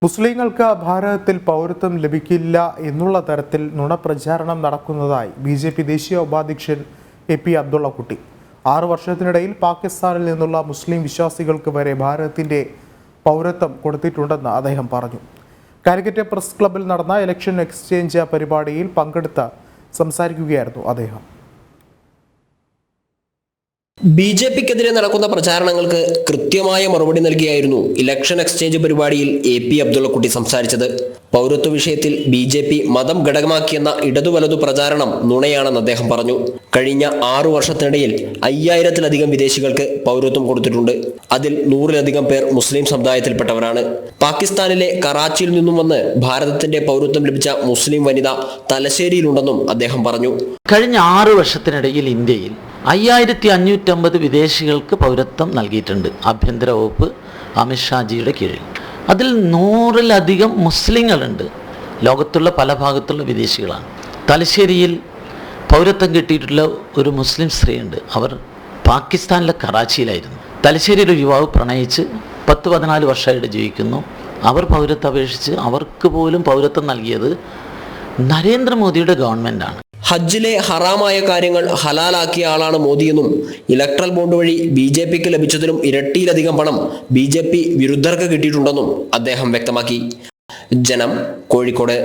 മുസ്ലിങ്ങൾക്ക് ഭാരതത്തിൽ പൗരത്വം ലഭിക്കില്ല എന്നുള്ള തരത്തിൽ നുണപ്രചാരണം നടക്കുന്നതായി ബിജെപി ദേശീയ ഉപാധ്യക്ഷൻ എ.പി. അബ്ദുള്ളക്കുട്ടി. 6 വർഷത്തിനിടയിൽ പാകിസ്ഥാനിൽ നിന്നുള്ള മുസ്ലിം വിശ്വാസികൾക്ക് വരെ ഭാരതത്തിന്റെ പൗരത്വം കൊടുത്തിട്ടുണ്ടെന്ന് അദ്ദേഹം പറഞ്ഞു. കാലിക്കറ്റ് പ്രസ് ക്ലബ്ബിൽ നടന്ന ഇലക്ഷൻ എക്സ്ചേഞ്ച് പരിപാടിയിൽ പങ്കെടുത്ത് സംസാരിക്കുകയായിരുന്നു അദ്ദേഹം. ബിജെപിക്കെതിരെ നടക്കുന്ന പ്രചാരണങ്ങൾക്ക് കൃത്യമായ മറുപടി നൽകിയായിരുന്നു ഇലക്ഷൻ എക്സ്ചേഞ്ച് പരിപാടിയിൽ എ.പി. അബ്ദുള്ളക്കുട്ടി സംസാരിച്ചത്. പൗരത്വ വിഷയത്തിൽ ബിജെപി മതം ഘടകമാക്കിയെന്ന ഇടതുവലതു പ്രചാരണം നുണയാണെന്ന് അദ്ദേഹം പറഞ്ഞു. കഴിഞ്ഞ 6 വർഷത്തിനിടയിൽ 5000-ലധികം വിദേശികൾക്ക് പൗരത്വം കൊടുത്തിട്ടുണ്ട്. അതിൽ 100-ലധികം പേർ മുസ്ലിം സമുദായത്തിൽപ്പെട്ടവരാണ്. പാകിസ്ഥാനിലെ കറാച്ചിയിൽ നിന്നും വന്ന് ഭാരതത്തിന്റെ പൗരത്വം ലഭിച്ച മുസ്ലിം വനിത തലശ്ശേരിയിലുണ്ടെന്നും അദ്ദേഹം പറഞ്ഞു. കഴിഞ്ഞ 6 വർഷത്തിനിടയിൽ ഇന്ത്യയിൽ 5550 വിദേശികൾക്ക് പൗരത്വം നൽകിയിട്ടുണ്ട് ആഭ്യന്തര വകുപ്പ് അമിത്ഷാജിയുടെ കീഴിൽ. അതിൽ 100-ലധികം മുസ്ലിങ്ങളുണ്ട്. ലോകത്തുള്ള പല ഭാഗത്തുള്ള വിദേശികളാണ്. തലശ്ശേരിയിൽ പൗരത്വം കിട്ടിയിട്ടുള്ള ഒരു മുസ്ലിം സ്ത്രീയുണ്ട്. അവർ പാകിസ്ഥാനിലെ കറാച്ചിയിലായിരുന്നു. തലശ്ശേരിയിൽ ഒരു യുവാവ് പ്രണയിച്ച് 10-14 വർഷമായിട്ട് ജീവിക്കുന്നു. അവർ പൗരത്വം അപേക്ഷിച്ച് അവർക്ക് പോലും പൗരത്വം നൽകിയത് നരേന്ദ്രമോദിയുടെ ഗവൺമെൻറ്റാണ്. ഹജ്ജിലെ ഹറാമായ കാര്യങ്ങൾ ഹലാലാക്കിയ ആളാണ് മോദിയെന്നും ഇലക്ട്രൽ ബോണ്ട് വഴി ബിജെപിക്ക് ലഭിച്ചതിലും ഇരട്ടിയിലധികം പണം ബിജെപി വിരുദ്ധർക്ക് കിട്ടിയിട്ടുണ്ടെന്നും അദ്ദേഹം വ്യക്തമാക്കി. ജനം, കോഴിക്കോട്.